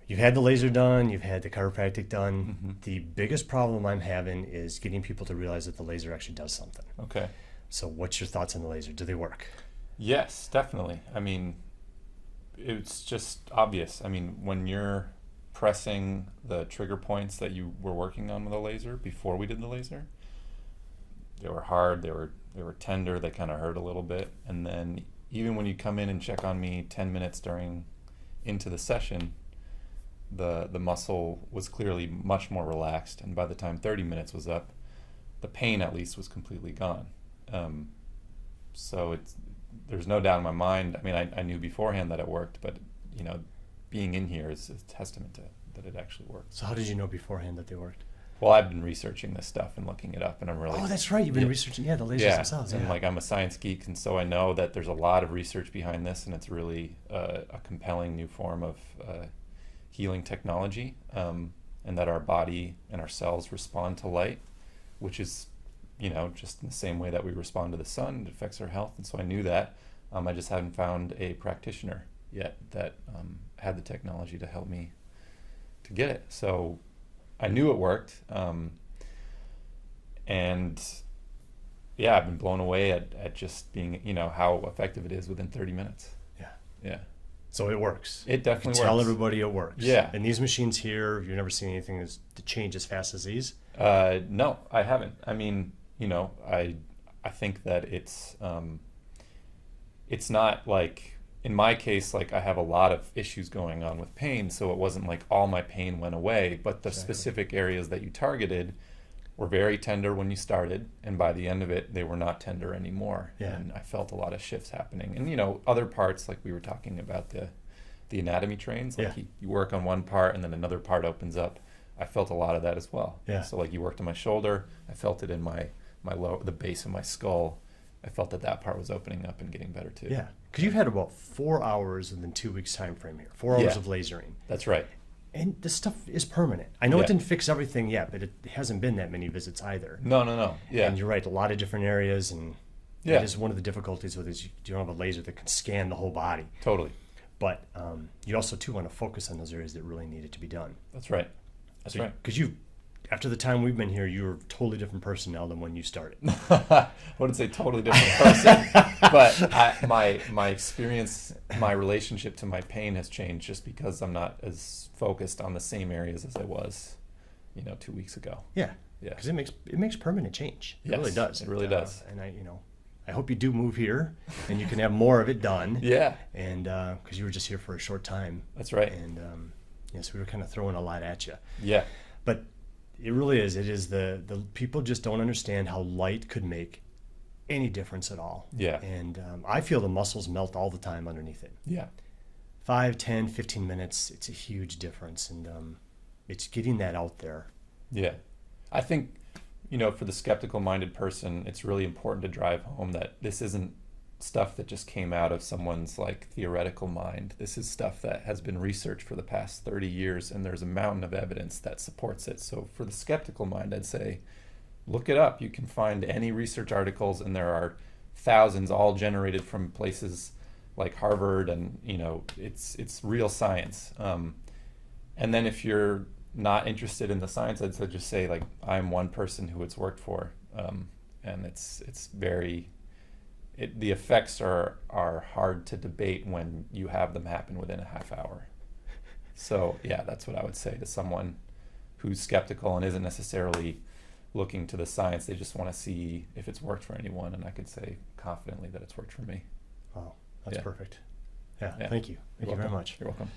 You've had the laser done, you've had the chiropractic done. Mm-hmm. The biggest problem I'm having is getting people to realize that the laser actually does something. Okay. So what's your thoughts on the laser? Do they work? Yes, definitely. I mean, it's just obvious. I mean, when you're pressing the trigger points that you were working on with the laser before we did the laser, they were hard, they were tender, they kind of hurt a little bit. And then even when you come in and check on me 10 minutes into the session, the muscle was clearly much more relaxed, and by the time 30 minutes was up, the pain at least was completely gone. So there's no doubt in my mind. I mean, I knew beforehand that it worked, but being in here is a testament to that it actually works. So how did you know beforehand that they worked? Well, I've been researching this stuff and looking it up, and I'm really... Oh, that's right. You've been researching, the lasers themselves. And I'm a science geek, and so I know that there's a lot of research behind this, and it's really a compelling new form of healing technology, and that our body and our cells respond to light, which is, just in the same way that we respond to the sun. It affects our health, and so I knew that. I just haven't found a practitioner yet that had the technology to help me to get it. So I knew it worked, and I've been blown away at just being, how effective it is within 30 minutes. Yeah. So it works. It definitely works. Tell everybody it works. Yeah. And these machines here, you've never seen anything to change as fast as these? No, I haven't. I mean, I think that it's not like, in my case, like I have a lot of issues going on with pain, so it wasn't like all my pain went away, but the specific areas that you targeted were very tender when you started, and by the end of it, they were not tender anymore. Yeah. And I felt a lot of shifts happening. And other parts, like we were talking about the anatomy trains, like you work on one part and then another part opens up. I felt a lot of that as well. Yeah. So like you worked on my shoulder, I felt it in the base of my skull. I felt that part was opening up and getting better too. Yeah, because you've had about 4 hours within 2 weeks time frame here. 4 hours of lasering. That's right. And this stuff is permanent. I know it didn't fix everything yet, but it hasn't been that many visits either. No. Yeah. And you're right, a lot of different areas, and it is one of the difficulties with it is you don't have a laser that can scan the whole body. Totally. But you also too want to focus on those areas that really needed to be done. That's right. That's right. Because after the time we've been here, you're a totally different person now than when you started. I wouldn't say totally different person, but my experience, my relationship to my pain has changed just because I'm not as focused on the same areas as I was, 2 weeks ago. Yeah. Because it makes permanent change. It really does. It really does. And I hope you do move here and you can have more of it done. Yeah. And because you were just here for a short time. That's right. And so we were kind of throwing a lot at you. Yeah. But it really is. It is the people just don't understand how light could make any difference at all. Yeah. And I feel the muscles melt all the time underneath it. Yeah. 5, 10, 15 minutes, it's a huge difference. And it's getting that out there. Yeah. I think, for the skeptical-minded person, it's really important to drive home that this isn't stuff that just came out of someone's theoretical mind. This is stuff that has been researched for the past 30 years, and there's a mountain of evidence that supports it. So for the skeptical mind, I'd say, look it up. You can find any research articles, and there are thousands all generated from places like Harvard, and it's real science. And then if you're not interested in the science, I'd just say I'm one person who it's worked for, and it's very... the effects are hard to debate when you have them happen within a half hour. So that's what I would say to someone who's skeptical and isn't necessarily looking to the science. They just want to see if it's worked for anyone, and I could say confidently that it's worked for me. Wow, that's perfect. Yeah, thank you. Thank you very much. You're welcome.